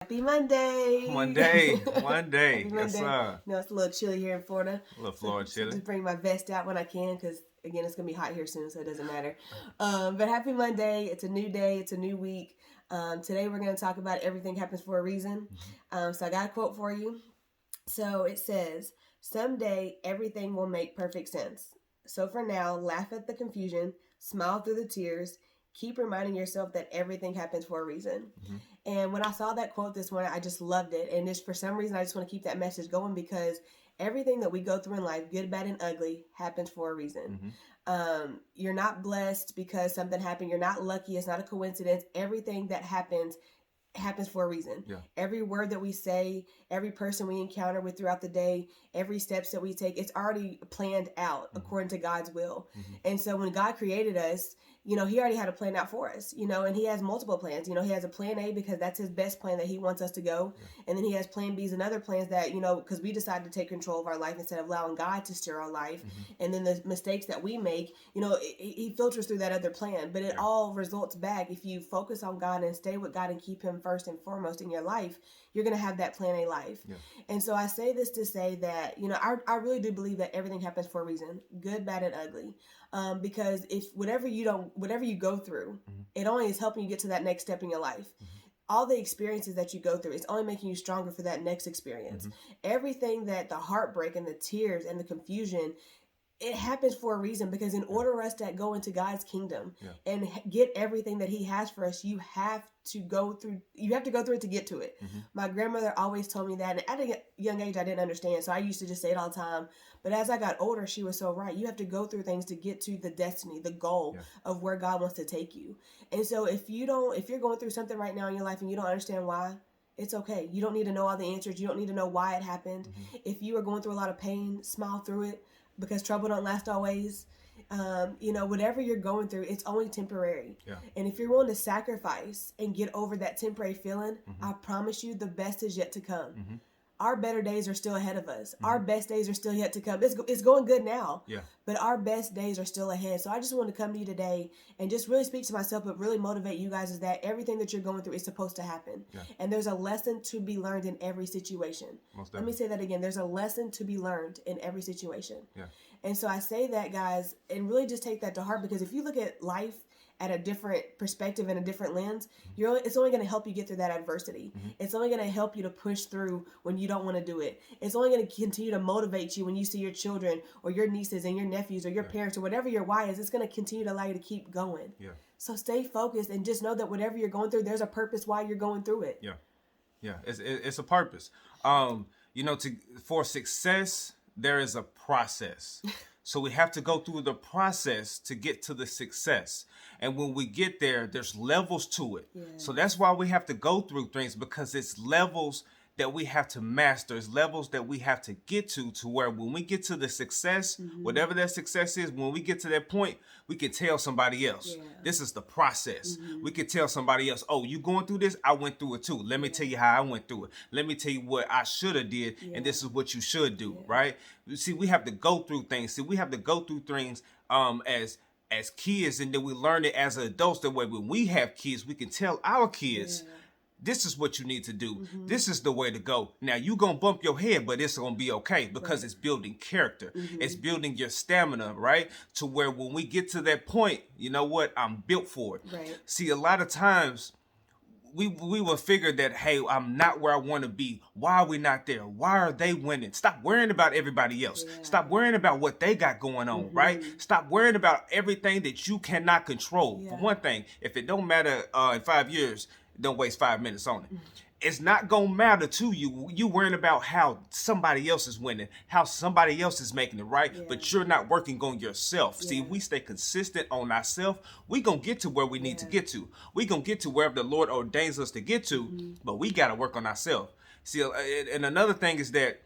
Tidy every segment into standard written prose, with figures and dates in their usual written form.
Happy Monday. Monday, Monday, Happy yes Monday. sir. It's a little chilly here in Florida. A little So, Florida so chili. just bring my vest out when I can because, again, it's going to be hot here soon, so it doesn't matter. But happy Monday. It's a new day. It's a new week. Today we're going to talk about everything happens for a reason. So I got a quote for you. So it says, someday everything will make perfect sense. So for now, laugh at the confusion, smile through the tears, keep reminding yourself that everything happens for a reason. Mm-hmm. And when I saw that quote this morning, I just loved it. And just for some reason, I just want to keep that message going because everything that we go through in life, good, bad, and ugly, happens for a reason. You're not blessed because something happened. You're not lucky. It's not a coincidence. Everything that happens for a reason. Yeah. Every word that we say, every person we encounter with throughout the day, every steps that we take, it's already planned out according to God's will. And so when God created us, he already had a plan out for us, and he has multiple plans. He has a plan A because that's his best plan that he wants us to go. Yeah. And then he has plan B's and other plans that, because we decided to take control of our life instead of allowing God to steer our life. And then the mistakes that we make, he filters through that other plan, but it all results back. If you focus on God and stay with God and keep him first and foremost in your life, you're going to have that plan A life. Yeah. And so I say this to say that, I really do believe that everything happens for a reason, good, bad, and ugly. Because if whatever you go through, it only is helping you get to that next step in your life. All the experiences that you go through, it's only making you stronger for that next experience. Everything that the heartbreak and the tears and the confusion, it happens for a reason, because in order for us to go into God's kingdom and get everything that he has for us, you have to go through it to get to it. My grandmother always told me that, and at a young age I didn't understand, so I used to just say it all the time. But as I got older, she was so right. You have to go through things to get to the destiny, the goal of where God wants to take you. And so if you're going through something right now in your life and you don't understand why, it's okay. You don't need to know all the answers. You don't need to know why it happened. If you are going through a lot of pain, smile through it, because trouble don't last always. Whatever you're going through, it's only temporary. Yeah. And if you're willing to sacrifice and get over that temporary feeling, I promise you the best is yet to come. Our better days are still ahead of us. Our best days are still yet to come. It's going good now. Yeah. But our best days are still ahead. So I just want to come to you today and just really speak to myself, but really motivate you guys, is that everything that you're going through is supposed to happen. Yeah. And there's a lesson to be learned in every situation. Let me say that again. There's a lesson to be learned in every situation. Yeah. And so I say that, guys, and really just take that to heart, because if you look at life at a different perspective and a different lens, it's only going to help you get through that adversity. It's only going to help you to push through when you don't want to do it. It's only going to continue to motivate you when you see your children or your nieces and your nephews or your parents or whatever your why is. It's going to continue to allow you to keep going. Yeah. So stay focused and just know that whatever you're going through, there's a purpose why you're going through it. Yeah. Yeah. It's a purpose. For success, there is a process. So we have to go through the process to get to the success. And when we get there, there's levels to it. Yeah. So that's why we have to go through things, because it's levels that we have to master. It's levels that we have to get to where when we get to the success, whatever that success is, when we get to that point, we can tell somebody else, this is the process. We can tell somebody else, oh, you going through this? I went through it too. Let me tell you how I went through it. Let me tell you what I should have did, and this is what you should do, right? See, we have to go through things. See, we have to go through things as kids, and then we learn it as adults. That way, when we have kids, we can tell our kids, this is what you need to do. This is the way to go. Now, you're going to bump your head, but it's going to be okay, because it's building character. It's building your stamina, right? To where when we get to that point, you know what? I'm built for it. Right. See, a lot of times we will figure that, hey, I'm not where I want to be. Why are we not there? Why are they winning? Stop worrying about everybody else. Yeah. Stop worrying about what they got going on, right? Stop worrying about everything that you cannot control. For one thing, if it don't matter in 5 years, don't waste 5 minutes on it. It's not gonna matter to you. You worrying about how somebody else is winning, how somebody else is making it, right? But you're not working on yourself. See, if we stay consistent on ourselves, we gonna get to where we need to get to. We gonna get to wherever the Lord ordains us to get to, but we gotta work on ourselves. See, and another thing is that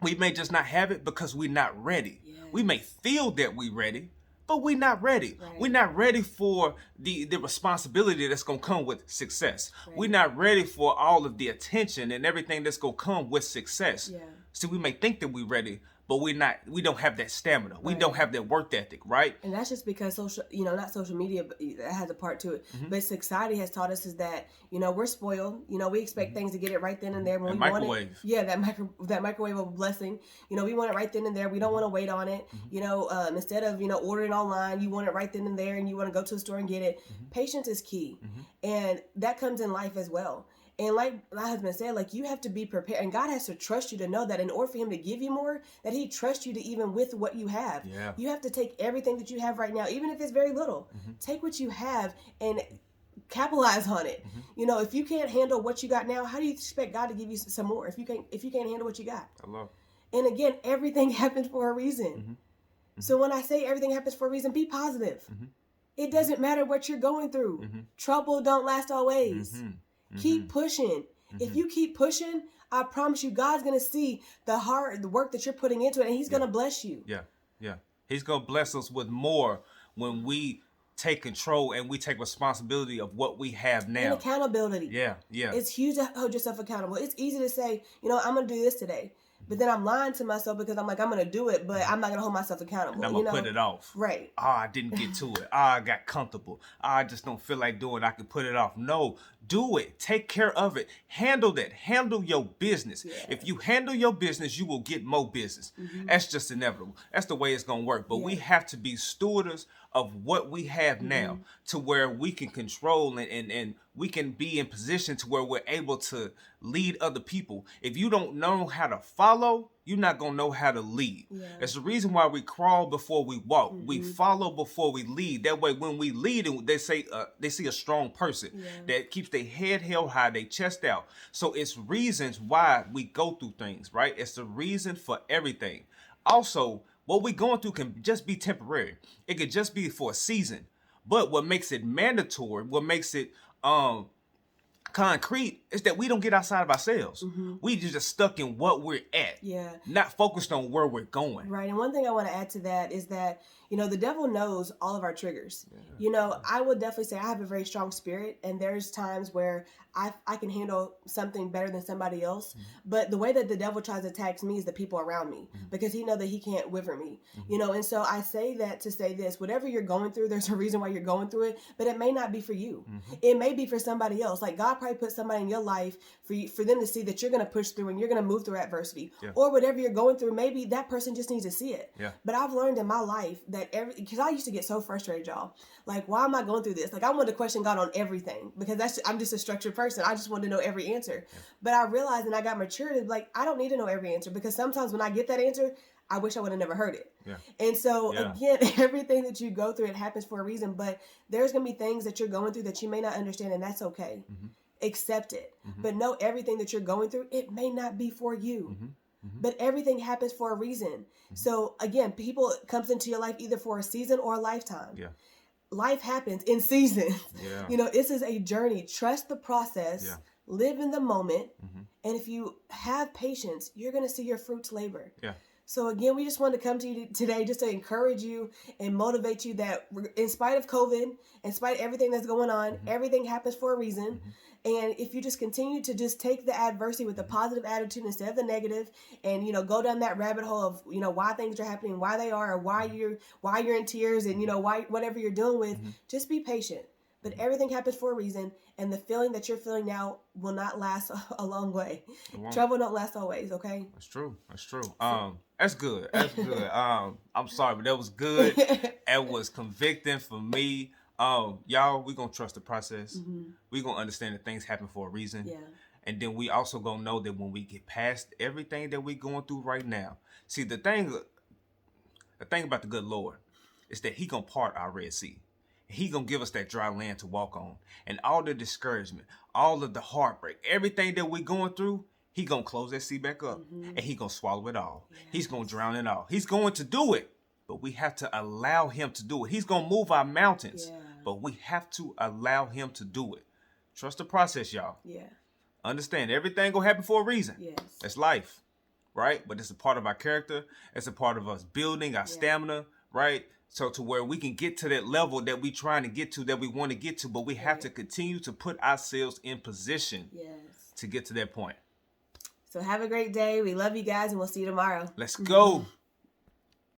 we may just not have it because we're not ready. We may feel that we're ready, but we're not ready. Right. We're not ready for the responsibility that's going to come with success. Right. We're not ready for all of the attention and everything that's going to come with success. Yeah. See, we may think that we're ready, but we don't have that stamina. We don't have that work ethic, right? And that's just because not social media, but that has a part to it. But society has taught us is that, we're spoiled. We expect things to get it right then and there. When and we microwave. want it, yeah, that microwave of blessing. We want it right then and there. We don't want to wait on it. Instead of, ordering online, you want it right then and there, and you want to go to the store and get it. Patience is key. And that comes in life as well. And like my husband said, like, you have to be prepared, and God has to trust you to know that in order for him to give you more, that he trusts you to even with what you have. Yeah. You have to take everything that you have right now, even if it's very little, take what you have and capitalize on it. If you can't handle what you got now, how do you expect God to give you some more if you can't handle what you got? Hello. And again, everything happens for a reason. So when I say everything happens for a reason, be positive. It doesn't matter what you're going through. Trouble don't last always. Keep pushing. If you keep pushing, I promise you, God's going to see the work that you're putting into it, and he's going to bless you. Yeah. He's going to bless us with more when we take control and we take responsibility of what we have now. And accountability. Yeah. It's huge to hold yourself accountable. It's easy to say, I'm going to do this today. But then I'm lying to myself because I'm like, I'm going to do it, but I'm not going to hold myself accountable. And I'm going to put it off. Right. I didn't get to it. I got comfortable. I just don't feel like doing it. I can put it off. No, do it. Take care of it. Handle that. Handle your business. Yeah. If you handle your business, you will get more business. That's just inevitable. That's the way it's going to work. But we have to be stewards of what we have now to where we can control and we can be in position to where we're able to lead other people. If you don't know how to follow, you're not going to know how to lead. Yeah. That's the reason why we crawl before we walk. We follow before we lead. That way, when we lead, they see a strong person that keeps their head held high, their chest out. So it's reasons why we go through things, right? It's the reason for everything. Also, what we're going through can just be temporary. It could just be for a season. But what makes it mandatory, what makes it concrete, is that we don't get outside of ourselves. We just stuck in what we're at. Yeah. Not focused on where we're going. Right. And one thing I want to add to that is that, the devil knows all of our triggers. Yeah. I would definitely say I have a very strong spirit, and there's times where I can handle something better than somebody else. But the way that the devil tries to attack me is the people around me, because he knows that he can't whiver me, and so I say that to say this: whatever you're going through, there's a reason why you're going through it, but it may not be for you. It may be for somebody else. Like, God probably put somebody in your life for them to see that you're going to push through and you're going to move through adversity, or whatever you're going through. Maybe that person just needs to see it. But I've learned in my life that because I used to get so frustrated, y'all. Like, why am I going through this? Like, I wanted to question God on everything, because I'm just a structured person. I just wanted to know every answer. But I realized, and I got maturity, like, I don't need to know every answer, because sometimes when I get that answer, I wish I would have never heard it. And so again, everything that you go through, it happens for a reason. But there's going to be things that you're going through that you may not understand, and that's okay. Accept it. But know everything that you're going through, it may not be for you. But everything happens for a reason. So again, people comes into your life either for a season or a lifetime. Life happens in seasons. This is a journey. Trust the process. Live in the moment. And if you have patience, you're going to see your fruits labor. So again, we just wanted to come to you today just to encourage you and motivate you that in spite of COVID, in spite of everything that's going on, everything happens for a reason. And if you just continue to just take the adversity with a positive attitude instead of the negative, and go down that rabbit hole of why things are happening, why they are, or why you're in tears, and why whatever you're dealing with, just be patient. But everything happens for a reason, and the feeling that you're feeling now will not last a long way. Trouble don't last always, okay? That's true. That's good. I'm sorry, but that was good. It was convicting for me. Y'all, we're going to trust the process. We're going to understand that things happen for a reason. And then we also going to know that when we get past everything that we're going through right now. See, the thing about the good Lord is that he going to part our Red Sea. He going to give us that dry land to walk on. And all the discouragement, all of the heartbreak, everything that we're going through, he going to close that sea back up. And he going to swallow it all. He's going to drown it all. He's going to do it. But we have to allow him to do it. He's going to move our mountains. But we have to allow him to do it. Trust the process, y'all. Understand, everything going to happen for a reason. That's life, right? But it's a part of our character. It's a part of us building our stamina, right? So to where we can get to that level that we're trying to get to, that we want to get to, but we have to continue to put ourselves in position to get to that point. So have a great day. We love you guys, and we'll see you tomorrow. Let's go.